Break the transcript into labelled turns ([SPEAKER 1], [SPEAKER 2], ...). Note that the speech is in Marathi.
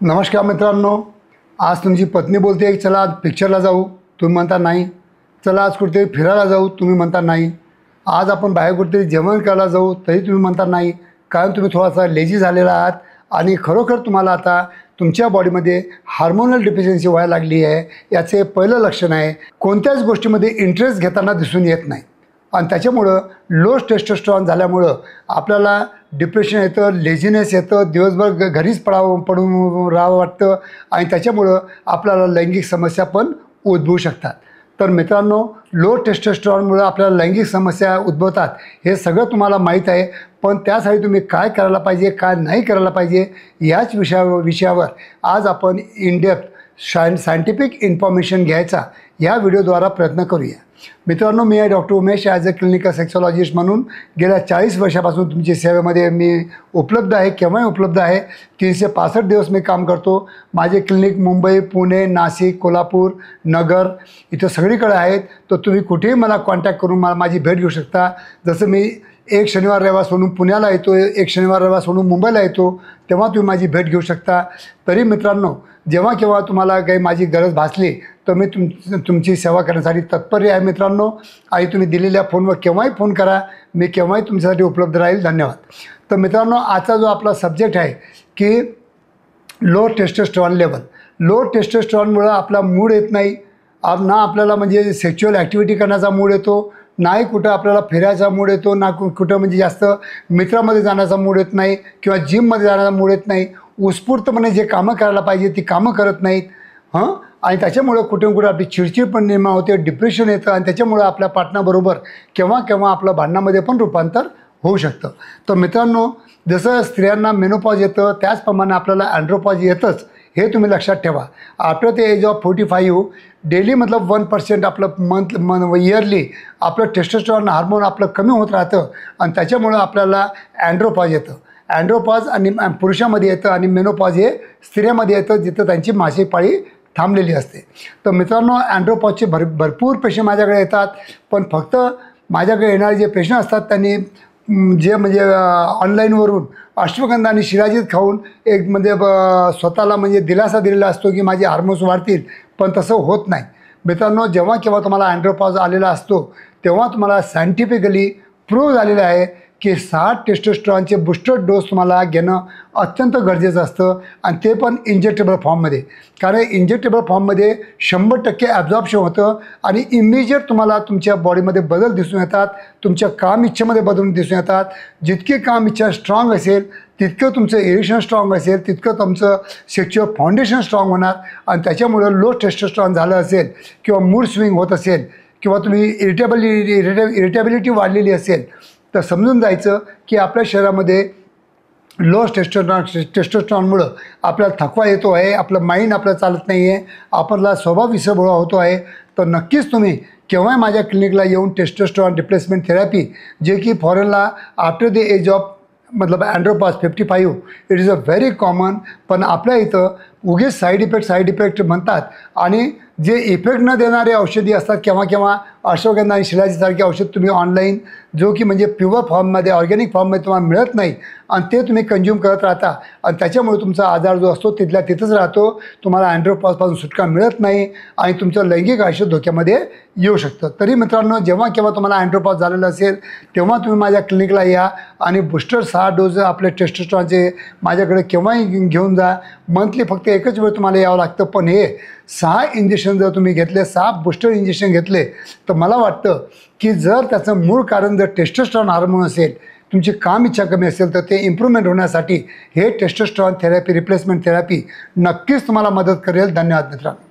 [SPEAKER 1] नमस्कार मित्रांनो, आज तुमची पत्नी बोलते की चला आज पिक्चरला जाऊ, तुम्ही म्हणता नाही. चला आज कुठेतरी फिरायला जाऊ, तुम्ही म्हणता नाही. आज आपण बाहेर कुठेतरी जेवण करायला जाऊ, तरी तुम्ही म्हणता नाही. कारण तुम्ही थोडासा लेझी झालेला आहात आणि खरोखर तुम्हाला आता तुमच्या बॉडीमध्ये हार्मोनल डिफिशियन्सी व्हायला लागली आहे. याचे पहिलं लक्षण आहे कोणत्याच गोष्टीमध्ये इंटरेस्ट घेताना दिसून येत नाही आणि त्याच्यामुळं लो टेस्टोस्टेरॉन झाल्यामुळं आपल्याला डिप्रेशन येतं, लेझीनेस येतं, दिवसभर घरीच पडून राहावं वाटतं आणि त्याच्यामुळं आपल्याला लैंगिक समस्या पण उद्भवू शकतात. तर मित्रांनो, लो टेस्टोस्टेरॉनमुळं आपल्याला लैंगिक समस्या उद्भवतात हे सगळं तुम्हाला माहीत आहे. पण त्यासाठी तुम्ही काय करायला पाहिजे, काय नाही करायला पाहिजे याच विषयावर आज आपण इन डेप्थ सायंटिफिक इन्फॉर्मेशन घ्यायचा या व्हिडिओद्वारा प्रयत्न करूया. मित्रांनो, मी आहे doctor Umesh. As a clinical sexologist म्हणून गेल्या 40 वर्षापासून तुमची सेवेमध्ये मी उपलब्ध आहे. केव्हाही उपलब्ध आहे. 365 दिवस मी काम करतो. माझे क्लिनिक मुंबई, पुणे, नाशिक, कोल्हापूर, नगर इथं सगळीकडे आहेत. तर तुम्ही कुठेही मला कॉन्टॅक्ट करून माझी भेट घेऊ शकता. जसं मी एक शनिवार रविवार सोडून पुण्याला येतो, एक शनिवार रविवार सोडून मुंबईला येतो, तेव्हा तुम्ही माझी भेट घेऊ शकता. तरी मित्रांनो, जेव्हा केव्हा तुम्हाला काही माझी गरज भासली तर मी तुमची सेवा करण्यासाठी तत्पर आहे मित्रांनो. आणि तुम्ही दिलेल्या फोनवर केव्हाही फोन करा, मी केव्हाही तुमच्यासाठी उपलब्ध राहील. धन्यवाद. तर मित्रांनो, आजचा जो आपला सब्जेक्ट आहे की लो टेस्टोस्टेरॉन लेवल. लो टेस्टोस्टेरॉनमुळं आपला मूड येत नाही ना, आपल्याला म्हणजे सेक्शुअल ॲक्टिव्हिटी करण्याचा मूड येतो, नाही कुठं आपल्याला फिरायचा मूड येतो, ना कुठं म्हणजे जास्त मित्रामध्ये जाण्याचा मूड येत नाही किंवा जिममध्ये जाण्याचा मूड येत नाही. उत्स्फूर्तपणे जे कामं करायला पाहिजे ती कामं करत नाहीत आणि त्याच्यामुळं कुठे कुठे आपली चिडचिड पण निर्माण होते, डिप्रेशन येतं आणि त्याच्यामुळं आपल्या पार्टनरबरोबर केव्हा केव्हा आपलं भांडणामध्ये पण रूपांतर होऊ शकतं. तर मित्रांनो, जसं स्त्रियांना मेनोपॉज येतं त्याचप्रमाणे आपल्याला अँड्रोपॉज येतंच, हे तुम्ही लक्षात ठेवा. After the age of 45 daily मतलब 1% आपलं इयरली आपलं टेस्टोस्टेरॉन हार्मोन आपलं कमी होत राहतं आणि त्याच्यामुळं आपल्याला अँड्रोपॉज येतं. अँड्रोपॉज आणि पुरुषामध्ये येतं आणि मेनोपॉज हे स्त्रियामध्ये येतं जिथं त्यांची मासिक पाळी थांबलेली असते. तर मित्रांनो, अँड्रोपॉजचे भरपूर पेशंट माझ्याकडे येतात. पण फक्त माझ्याकडे येणारे जे पेशंट असतात त्यांनी जे म्हणजे ऑनलाईनवरून अश्वगंधा आणि शिराजीत खाऊन एक म्हणजे स्वतःला म्हणजे दिलासा दिलेला असतो की माझे हार्मोन्स वाढतील, पण तसं होत नाही. मित्रांनो, जेव्हा केव्हा तुम्हाला अँड्रोपॉज आलेला असतो तेव्हा तुम्हाला सायंटिफिकली प्रूव्ह झालेलं आहे की 60 टेस्टोस्टेरॉनचे बूस्टर डोस तुम्हाला घेणं अत्यंत गरजेचं असतं आणि ते पण इंजेक्टेबल फॉर्ममध्ये. कारण इंजेक्टेबल फॉर्ममध्ये 100% ॲब्झॉर्प्शन होतं आणि इमिजिएट तुम्हाला तुमच्या बॉडीमध्ये बदल दिसून येतात, तुमच्या काम इच्छेमध्ये बदल दिसून येतात. जितकी काम इच्छा स्ट्रॉंग असेल तितकं तुमचं इरिक्शन स्ट्रॉंग असेल, तितकं तुमचं सेक्शुअल फाउंडेशन स्ट्रॉंग होणार आणि त्याच्यामुळं लो टेस्टोस्टेरॉन झालं असेल किंवा मूड स्विंग होत असेल किंवा तुम्ही इरिटेबिलिटी वाढलेली असेल तर समजून जायचं की आपल्या शरीरामध्ये लो टेस्टोस्टेरॉनमुळं आपल्याला थकवा येतो आहे, आपलं माइंड आपल्याला चालत नाही आहे, आपला स्वभाव विसरभोळा होतो आहे. तर नक्कीच तुम्ही केव्हाही माझ्या क्लिनिकला येऊन टेस्टोस्टेरॉन रिप्लेसमेंट थेरपी, जे की फॉरेनला आफ्टर द एज ऑफ मतलब अँड्रोपॉज 55 it is a very common. पण आपल्या इथं उगीच साईड इफेक्ट म्हणतात आणि जे इफेक्ट न देणारे औषधी असतात केव्हा केव्हा अश्वगंधा आणि शिलाजीसारखे औषध तुम्ही ऑनलाईन जो की म्हणजे प्युअर फॉर्ममध्ये ऑर्गॅनिक फॉर्ममध्ये तुम्हाला मिळत नाही आणि ते तुम्ही कंझ्युम करत राहता आणि त्याच्यामुळे तुमचा आजार जो असतो तिथल्या तिथंच राहतो. तुम्हाला अँड्रोपॉजपासून सुटका मिळत नाही आणि तुमचं लैंगिक आयुष्य धोक्यामध्ये येऊ शकतं. तरी मित्रांनो, जेव्हा केव्हा तुम्हाला अँड्रोपॉज झालेलं असेल तेव्हा तुम्ही माझ्या क्लिनिकला या आणि बूस्टर 6 डोस आपले टेस्टोस्टेरॉनचे माझ्याकडे केव्हाही घेऊन जा. मंथली फक्त एकच वेळ तुम्हाला यावं लागतं. पण हे 6 इंजेक्शन जर तुम्ही घेतले, 6 बूस्टर इंजेक्शन घेतले तर मला वाटतं की जर त्याचं मूळ कारण जर टेस्टोस्टेरॉन हार्मोन असेल, तुमची काम इच्छा कमी असेल तर ते इम्प्रूव्हमेंट होण्यासाठी हे टेस्टोस्टेरॉन थेरपी रिप्लेसमेंट थेरपी नक्कीच तुम्हाला मदत करेल. धन्यवाद मित्रांनो.